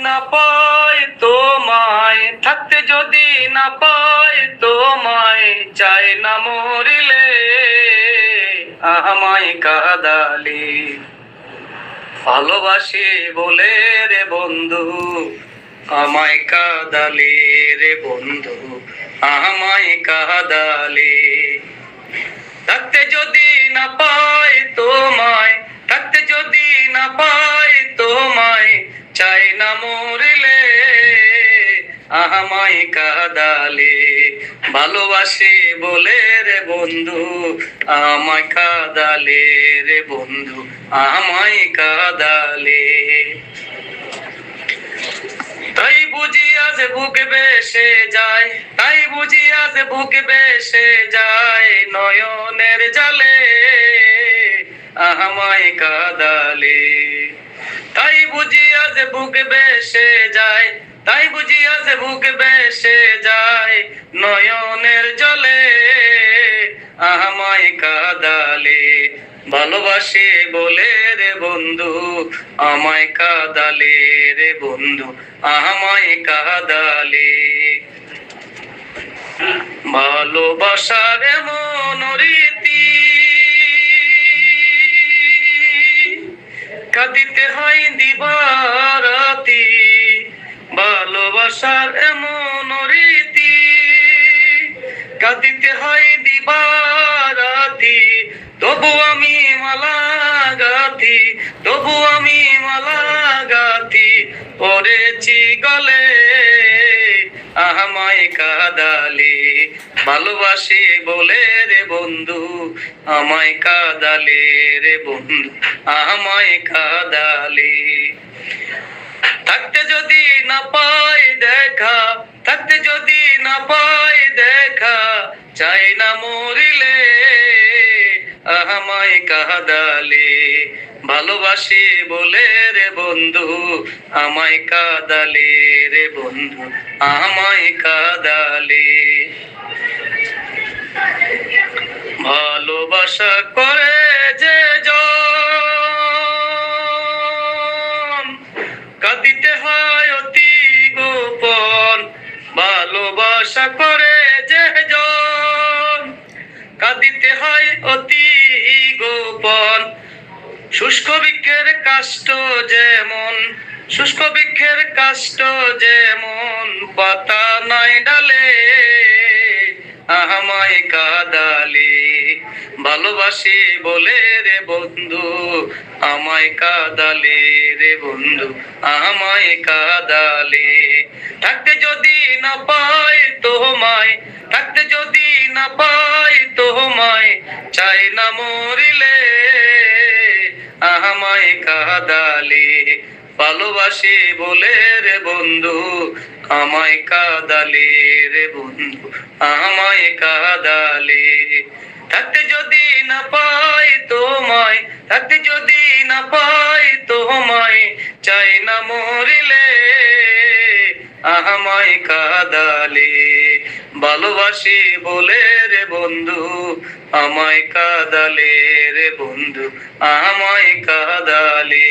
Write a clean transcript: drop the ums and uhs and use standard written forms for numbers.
না পাই তোমায়, থাকতে যদি না পাই তোমায়, চাই না মরিলে আমায় কাঁদালে। ভালোবাসি বলে রে বন্ধু আমায় কাঁদালে রে বন্ধু, আমায় কাঁদালে। থাকতে যদি না পাই তোমায়, থাকতে যদি না পাই তোমায়, চাই না মরিলে আমায় কাঁদালে। ভালোবাসি বলে রে বন্ধু আমায় কাঁদালে রে বন্ধু, আমায় কাঁদালে। তাই বুঝি আজ বুক বেসে যায়, তাই বুঝি আজ বুক বেসে যায়, নয়নের জলে আমায় কাঁদালে। তাই বুঝি আজ বুক বেসে যায়, তাই বুঝি আজ বুক বেসে যায়, নয়নের জলে আমায় কাঁদালে। ভালোবাসি বলে রে বন্ধু আমায় কাঁদালে রে বন্ধু, আমায় কাঁদালে। ভালোবাসার এমন রীতি কাঁদিতে হয় দিবারাতি, ভালোবাসার এমন রীতি কাঁদিতে হয় দিবারাতি। তবু আমি মালা গাথি, তবু আমি মালা গাথি, পড়েছি গলে আমায় কাঁদালে। ভালোবাসি বলে রে বন্ধু আমায় কাঁদালে রে বন্ধু, আমায় কাঁদালে। থাকতে যদি না পাই দেখা, থাকতে যদি না পাই দেখা, চাই না মরিলে আমায় কাঁদালে। ভালোবাসি বলে রে বন্ধু আমায় কাঁদালে রে বন্ধু, আমায় কাঁদালে। ভালোবাসা করে যে জন কাঁদিতে হয় অতি গোপন, ভালোবাসা করে যে জন কাঁদিতে হয় অতি গোপন। শুষ্ক বৃক্ষের কাষ্ঠ যেমন, শুষ্ক বৃক্ষের কাষ্ঠ যেমন, পাতা নাই ডালে আমায় কাঁদালে। ভালোবাসি বলে রে বন্ধু আমায় কাঁদালে রে বন্ধু, আমায় কাঁদালে। থাকতে যদি না পাই তোমায়, থাকতে যদি না পাই তোমায়, চাই না মরিলে আমায় কাঁদালে। ভালোবাসি বলে রে বন্ধু আমায় কাঁদালে রে বন্ধু, আমায় কাঁদালে। থাকতে যদি না পাই তোমায়, থাকতে যদি না পাই তোমায়, চাই না মরিলে আমায় কাঁদালে। ভালোবাসি বলে রে বন্ধু আমায় কাঁদালে রে বন্ধু, আমায় কাঁদালে।